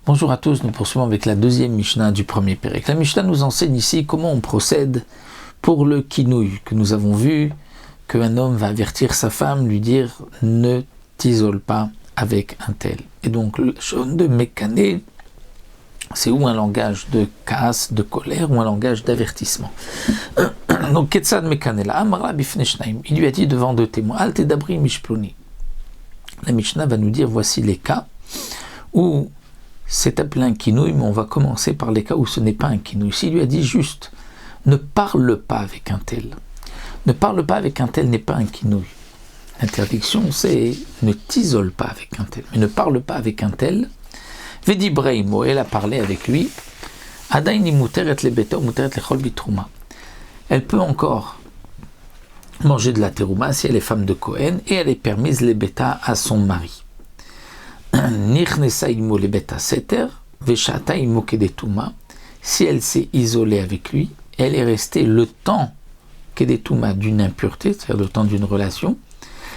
Bonjour à tous, nous poursuivons avec la deuxième Mishnah du premier Pérec. La Mishnah nous enseigne ici comment on procède pour le kinouï, que nous avons vu qu'un homme va avertir sa femme, lui dire « ne t'isole pas avec un tel ». Et donc le shon de Mekané, c'est ou un langage de casse, de colère, ou un langage d'avertissement. Donc Ketzad Mekané la Amara bifnei shnaim, il lui a dit devant deux témoins « Al tedabri mishploni ». La Mishnah va nous dire voici les cas où c'est appelé un kinouï, mais on va commencer par les cas où ce n'est pas un kinouï. S'il lui a dit juste « ne parle pas avec un tel », ne parle pas avec un tel n'est pas un kinouï. L'interdiction, c'est « ne t'isole pas avec un tel », mais ne parle pas avec un tel. Vedi breimo, elle a parlé avec lui. Adaini muteret lebeta ou muteret lechol bitrouma. Elle peut encore manger de la terouma si elle est femme de Cohen, et elle est permise lebeta à son mari. Si elle s'est isolée avec lui, elle est restée le temps kedetouma d'une impureté, c'est-à-dire le temps d'une relation.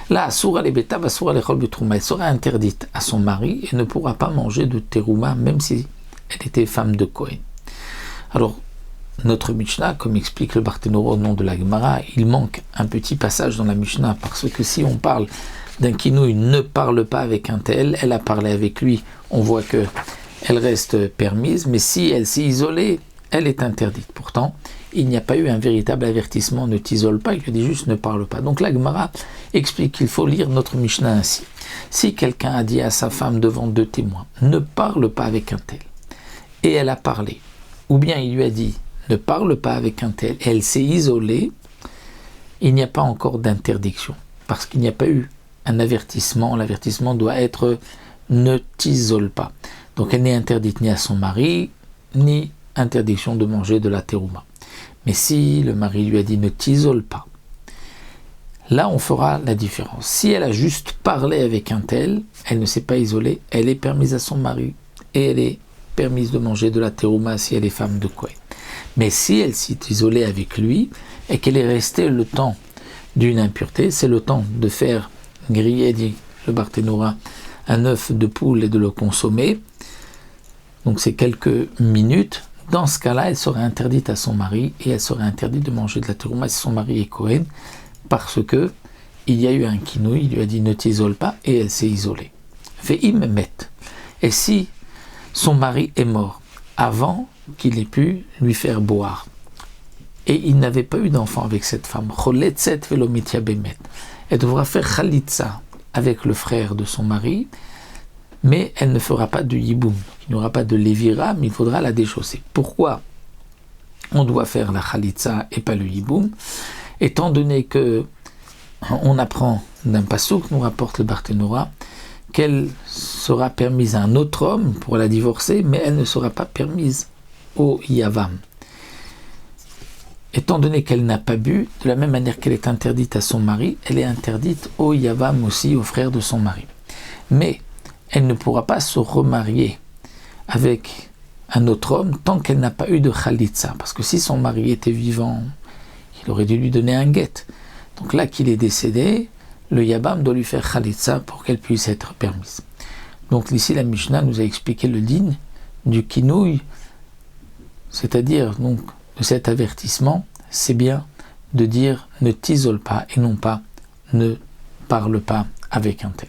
Là, soura les beta va soura les chol betrouma, elle sera interdite à son mari et ne pourra pas manger de terouma même si elle était femme de Cohen. Alors, notre Mishnah, comme explique le Barthénora au nom de la Gemara, il manque un petit passage dans la Mishnah parce que si on parle d'un kinouï, ne parle pas avec un tel, elle a parlé avec lui, on voit que elle reste permise, mais si elle s'est isolée, elle est interdite. Pourtant, il n'y a pas eu un véritable avertissement, ne t'isole pas, il lui dit juste ne parle pas. Donc la Gemara explique qu'il faut lire notre Mishnah ainsi. Si quelqu'un a dit à sa femme devant deux témoins, ne parle pas avec un tel, et elle a parlé, ou bien il lui a dit, ne parle pas avec un tel, et elle s'est isolée, il n'y a pas encore d'interdiction, parce qu'il n'y a pas eu un avertissement. L'avertissement doit être ne t'isole pas. Donc elle n'est interdite ni à son mari, ni interdiction de manger de la terouma. Mais si le mari lui a dit ne t'isole pas, là on fera la différence. Si elle a juste parlé avec un tel, elle ne s'est pas isolée, elle est permise à son mari, et elle est permise de manger de la terouma si elle est femme de Kohen. Mais si elle s'est isolée avec lui, et qu'elle est restée le temps d'une impureté, c'est le temps de faire griller, dit le Barthénora, un œuf de poule et de le consommer. Donc c'est quelques minutes. Dans ce cas-là, elle serait interdite à son mari et elle serait interdite de manger de la terouma si son mari est Cohen, parce que il y a eu un kinouï, il lui a dit ne t'isole pas et elle s'est isolée. Ve'im met. Et si son mari est mort avant qu'il ait pu lui faire boire et il n'avait pas eu d'enfant avec cette femme, choletzet velomitia bemet, elle devra faire khalitsa avec le frère de son mari, mais elle ne fera pas de yiboum. Il n'y aura pas de lévira, mais il faudra la déchausser. Pourquoi on doit faire la khalitsa et pas le yiboum? Étant donné que on apprend d'un passouk, nous rapporte le Barthénora, qu'elle sera permise à un autre homme pour la divorcer, mais elle ne sera pas permise au yavam. Étant donné qu'elle n'a pas bu, de la même manière qu'elle est interdite à son mari, elle est interdite au yavam aussi, au frère de son mari. Mais elle ne pourra pas se remarier avec un autre homme tant qu'elle n'a pas eu de khalitsa. Parce que si son mari était vivant, il aurait dû lui donner un guet. Donc là qu'il est décédé, le yavam doit lui faire khalitsa pour qu'elle puisse être permise. Donc ici la Mishnah nous a expliqué le din du kinouï, c'est-à-dire donc de cet avertissement, c'est bien de dire ne t'isole pas et non pas ne parle pas avec un tel.